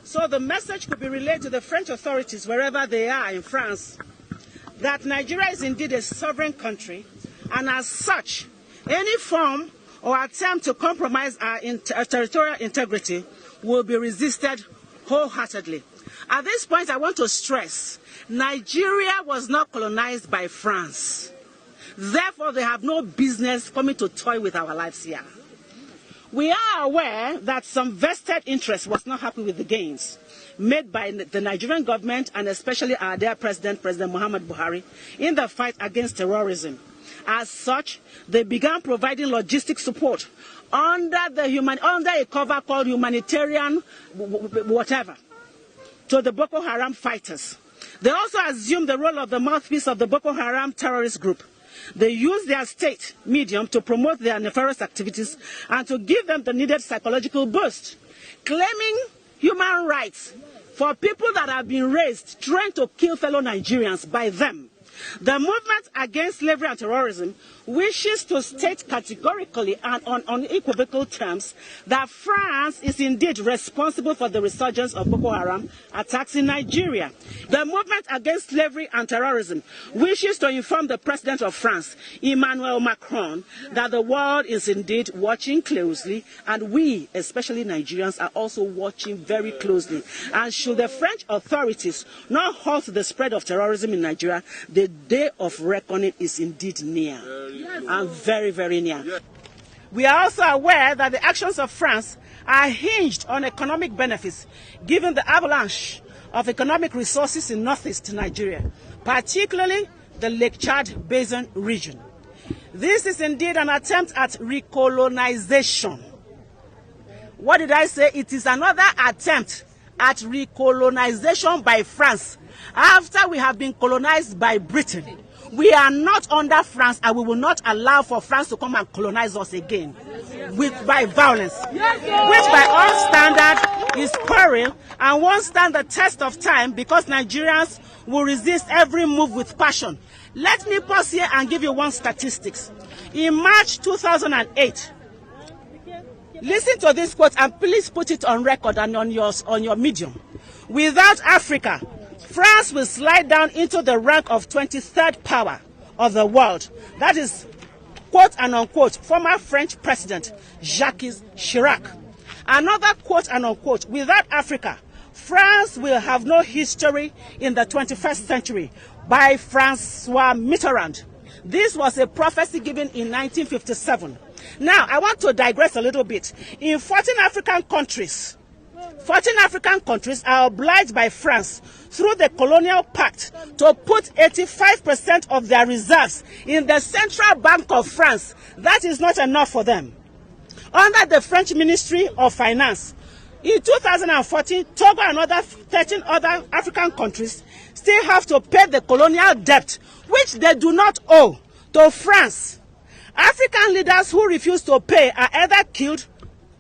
So the message could be relayed to the French authorities wherever they are in France that Nigeria is indeed a sovereign country, and as such, any form or attempt to compromise our territorial integrity will be resisted wholeheartedly. At this point, I want to stress, Nigeria was not colonized by France. Therefore, they have no business coming to toy with our lives here. We are aware that some vested interest was not happy with the gains made by the Nigerian government and especially our dear President Muhammad Buhari, in the fight against terrorism. As such, they began providing logistic support under a cover called humanitarian whatever to the Boko Haram fighters. They also assumed the role of the mouthpiece of the Boko Haram terrorist group. They use their state medium to promote their nefarious activities and to give them the needed psychological boost, claiming human rights for people that have been raised, trained to kill fellow Nigerians by them. The movement against slavery and terrorism wishes to state categorically and on unequivocal terms that France is indeed responsible for the resurgence of Boko Haram attacks in Nigeria. The movement against slavery and terrorism wishes to inform the President of France, Emmanuel Macron, that the world is indeed watching closely, and we, especially Nigerians, are also watching very closely. And should the French authorities not halt the spread of terrorism in Nigeria, the day of reckoning is indeed near, and very, very near. We are also aware that the actions of France are hinged on economic benefits, given the avalanche of economic resources in northeast Nigeria, particularly the Lake Chad Basin region. This is indeed an attempt at recolonization. What did I say? It is another attempt at recolonization by France. After we have been colonized by Britain, we are not under France, and we will not allow for France to come and colonize us again by violence, which by all standards is quarrel and won't stand the test of time, because Nigerians will resist every move with passion. Let me pause here and give you one statistics. In March 2008, listen to this quote and please put it on record and on your medium. Without Africa, France will slide down into the rank of 23rd power of the world. That is, quote and unquote, former French President Jacques Chirac. Another quote and unquote, without Africa, France will have no history in the 21st century, by Francois Mitterrand. This was a prophecy given in 1957. Now, I want to digress a little bit. In 14 African countries are obliged by France through the colonial pact to put 85% of their reserves in the Central Bank of France. That is not enough for them. Under the French Ministry of Finance, in 2014, Togo and 13 other African countries still have to pay the colonial debt, which they do not owe, to France. African leaders who refuse to pay are either killed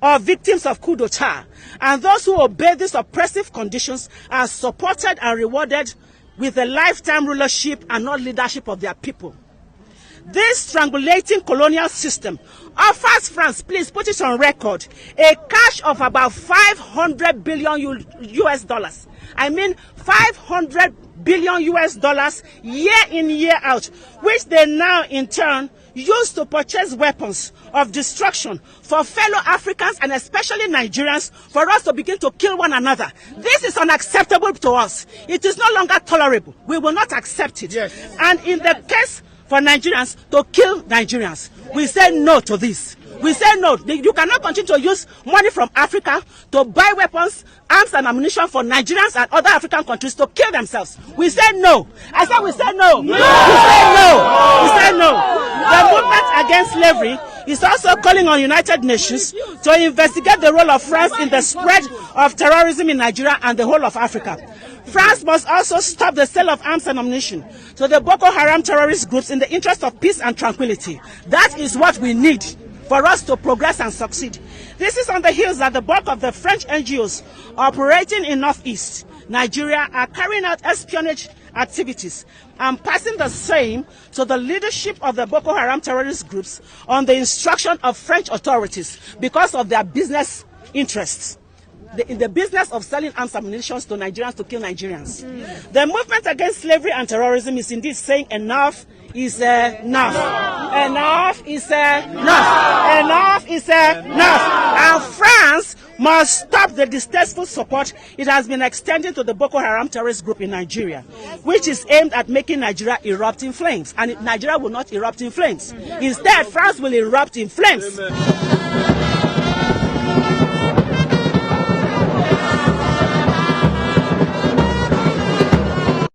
or victims of coup d'etat, and those who obey these oppressive conditions are supported and rewarded with a lifetime rulership and not leadership of their people. This strangulating colonial system offers France, please put it on record, a cash of about 500 billion US dollars. I mean 500 billion US dollars year in, year out, which they now in turn use to purchase weapons of destruction for fellow Africans and especially Nigerians, for us to begin to kill one another. This is unacceptable to us. It is no longer tolerable. We will not accept it. Yes. And in the case for Nigerians to kill Nigerians, we say no to this. We say no. You cannot continue to use money from Africa to buy weapons, arms and ammunition for Nigerians and other African countries to kill themselves. We say no. I said we say no. No. We say no. We say no. The movement against slavery is also calling on United Nations to investigate the role of France in the spread of terrorism in Nigeria and the whole of Africa. France must also stop the sale of arms and ammunition to the Boko Haram terrorist groups in the interest of peace and tranquility. That is what we need for us to progress and succeed. This is on the heels that the bulk of the French NGOs operating in Northeast Nigeria are carrying out espionage activities and passing the same to the leadership of the Boko Haram terrorist groups on the instruction of French authorities because of their business interests. in the business of selling arms and ammunition to Nigerians to kill Nigerians. The movement against slavery and terrorism is indeed saying enough is enough. Enough is enough. Enough is enough. And France must stop the distasteful support it has been extending to the Boko Haram terrorist group in Nigeria, which is aimed at making Nigeria erupt in flames. And Nigeria will not erupt in flames. Instead, France will erupt in flames.